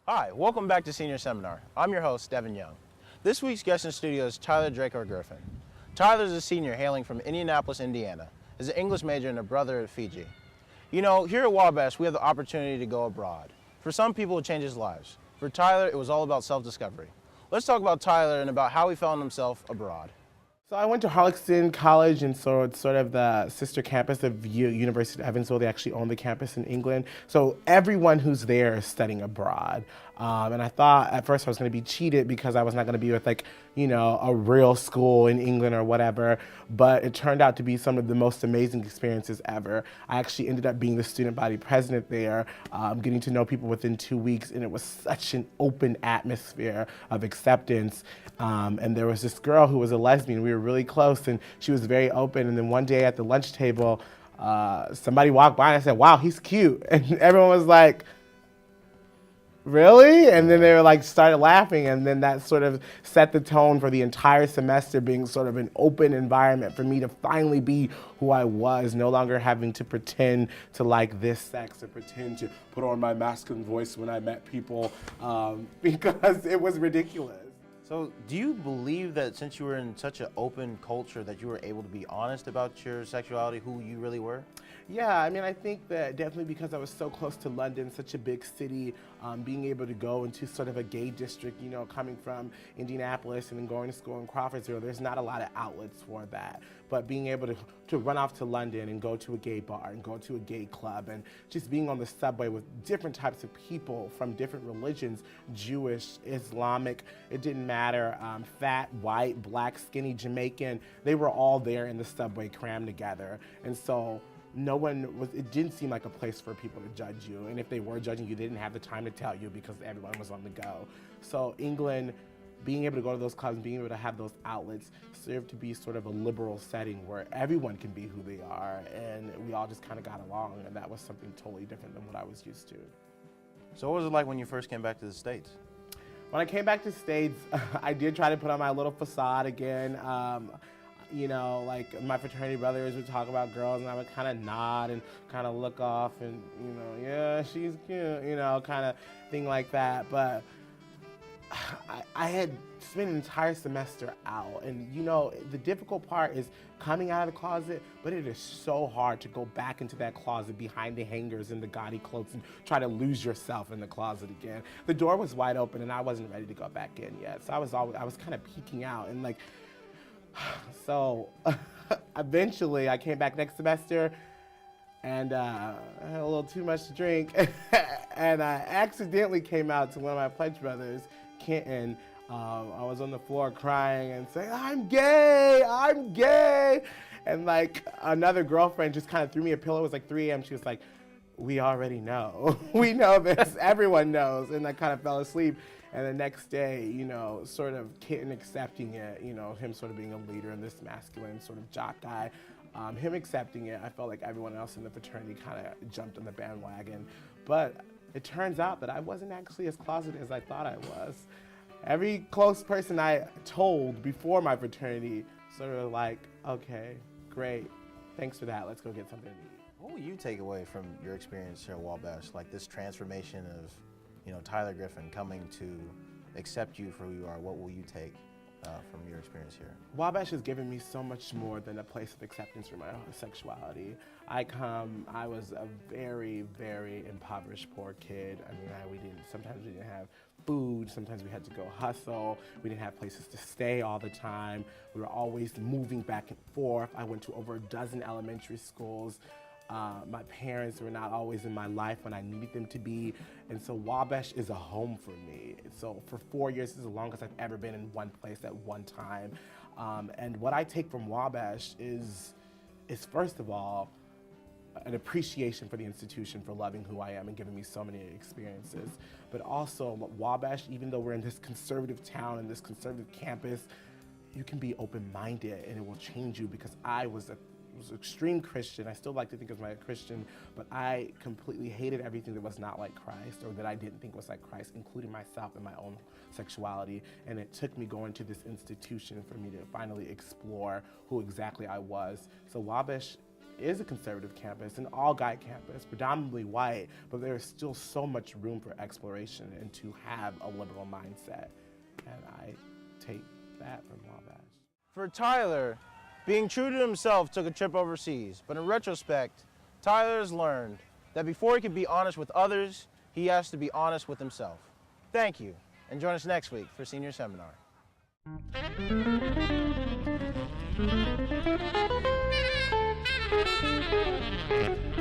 Hi, welcome back to Senior Seminar. I'm your host, Devin Young. This week's guest in studio is Tyler Draco Griffin. Tyler is a senior hailing from Indianapolis, Indiana. He's an English major and a brother of Fiji. You know, here at Wabash, we have the opportunity to go abroad. For some people, it changes lives. For Tyler, it was all about self-discovery. Let's talk about Tyler and about how he found himself abroad. So I went to Harlexton College, and so it's sort of the sister campus of University of Evansville. They actually own the campus in England. So everyone who's there is studying abroad. And I thought at first I was going to be cheated because I was not going to be with a real school in England or whatever. But it turned out to be some of the most amazing experiences ever. I actually ended up being the student body president there, getting to know people within 2 weeks, and it was such an open atmosphere of acceptance. And there was this girl who was a lesbian. We were really close, and she was very open. And then one day at the lunch table, somebody walked by and I said, "Wow, he's cute." And everyone was like, "Really?" And then they were like, started laughing, and then that sort of set the tone for the entire semester being sort of an open environment for me to finally be who I was, no longer having to pretend to like this sex or pretend to put on my masculine voice when I met people, because it was ridiculous. So do you believe that since you were in such an open culture that you were able to be honest about your sexuality, who you really were? Yeah, I mean, I think that definitely because I was so close to London, such a big city, being able to go into sort of a gay district, coming from Indianapolis and then going to school in Crawfordsville, there's not a lot of outlets for that. But being able to run off to London and go to a gay bar and go to a gay club and just being on the subway with different types of people from different religions, Jewish, Islamic, it didn't matter, fat, white, black, skinny, Jamaican, they were all there in the subway crammed together. And so it didn't seem like a place for people to judge you. And if they were judging you, they didn't have the time to tell you because everyone was on the go. So England, being able to go to those clubs, being able to have those outlets served to be sort of a liberal setting where everyone can be who they are, and we all just kind of got along, and that was something totally different than what I was used to. So what was it like when you first came back to the States? When I came back to the States, I did try to put on my little facade again. Like my fraternity brothers would talk about girls, and I would kind of nod and kind of look off and, yeah, she's cute, kind of thing like that. But I had spent an entire semester out, and the difficult part is coming out of the closet, but it is so hard to go back into that closet behind the hangers and the gaudy clothes and try to lose yourself in the closet again. The door was wide open, and I wasn't ready to go back in yet, so I was kind of peeking out, and so eventually I came back next semester, and I had a little too much to drink, and I accidentally came out to one of my pledge brothers, Kenton. I was on the floor crying and saying, I'm gay, and another girlfriend just kind of threw me a pillow. It was like 3 a.m. She was like, we already know. We know this, everyone knows, and I kind of fell asleep. And the next day, sort of Kenton accepting it, him sort of being a leader and this masculine sort of jock guy, him accepting it, I felt like everyone else in the fraternity kind of jumped on the bandwagon. But it turns out that I wasn't actually as closeted as I thought I was. Every close person I told before my fraternity sort of like, okay, great, thanks for that, let's go get something to eat. What will you take away from your experience here at Wabash, like this transformation of Tyler Griffin coming to accept you for who you are? What will you take from your experience here? Wabash has given me so much more than a place of acceptance for my sexuality. I was a very, very impoverished poor kid. I mean, sometimes we didn't have food, sometimes we had to go hustle, we didn't have places to stay all the time, we were always moving back and forth. I went to over a dozen elementary schools. My parents were not always in my life when I needed them to be, and so Wabash is a home for me. So for 4 years, this is the longest I've ever been in one place at one time. And what I take from Wabash is first of all, an appreciation for the institution for loving who I am and giving me so many experiences. But also, Wabash, even though we're in this conservative town and this conservative campus, you can be open-minded and it will change you, because I was a was an extreme Christian. I still like to think of myself as a Christian, but I completely hated everything that was not like Christ or that I didn't think was like Christ, including myself and my own sexuality. And it took me going to this institution for me to finally explore who exactly I was. So Wabash is a conservative campus, an all-guy campus, predominantly white, but there is still so much room for exploration and to have a liberal mindset. And I take that from Wabash. For Tyler, being true to himself took a trip overseas, but in retrospect, Tyler has learned that before he can be honest with others, he has to be honest with himself. Thank you, and join us next week for Senior Seminar. Thank you.